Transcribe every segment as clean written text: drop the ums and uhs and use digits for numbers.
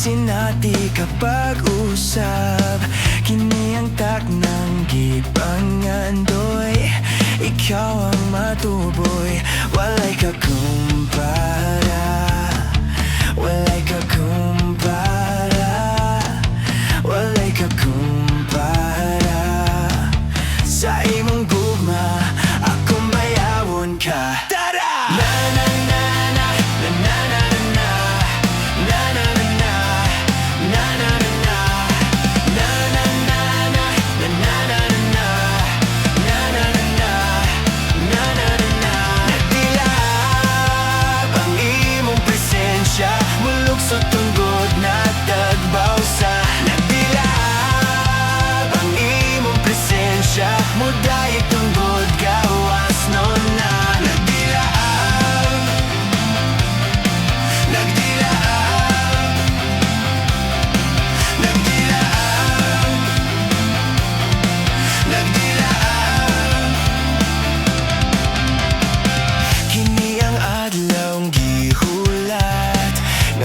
masinati kapag-usap. Kini ang tak ng gipangandoy. Ikaw ang matuboy. Walay kakumpara, walay kakumpara, walay kakumpara. Sa imong gugma, akong bayawon ka. Tara! Na na na na, na na na na, na na na na, na na na na, na na na na, na na na na, na na na na, na na na na. Nagdilab ang imong presensya, mulog sa tunggod na tagbaw sa. Nagdilab ang imong presensya, muday tunggod gawas nun na.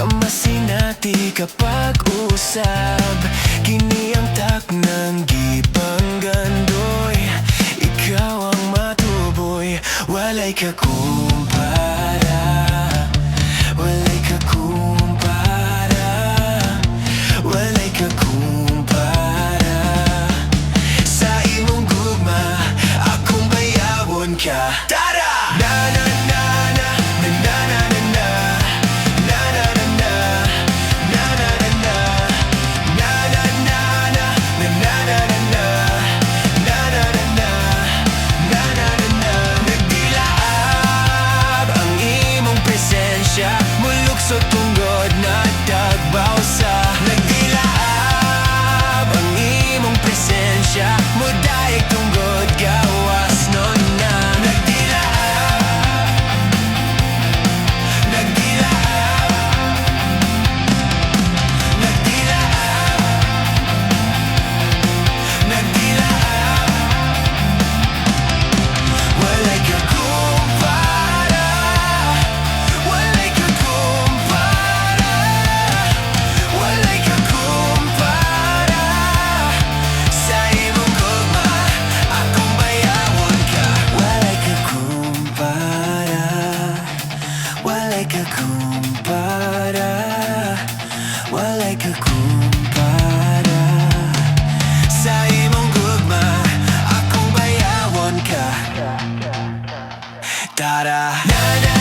Masinati kapag-usap. Kini ang tak ng gipanggandoy. Ikaw ang matuboy. Walay kakumpara, walay kakumpara, walay kakumpara. Sa imong gugma, akong bayawon ka. Tara! Na na na na, na na na na na. Mulog sa tunggod na tagbaw sa. Nagdilaab ang imong presensya, muday tunggod gawas nun na. Nagdilaab, nagdilaab, nagdilaab, nagdilaab. Walay kakumpara, walay kakumpara, walay kakumpara. Sa imong gugma, akong bayawon ka. Walay kakumpara, walay kakumpara, walay kakumpara. Sa imong gugma, akong bayawon ka. Tara! Na na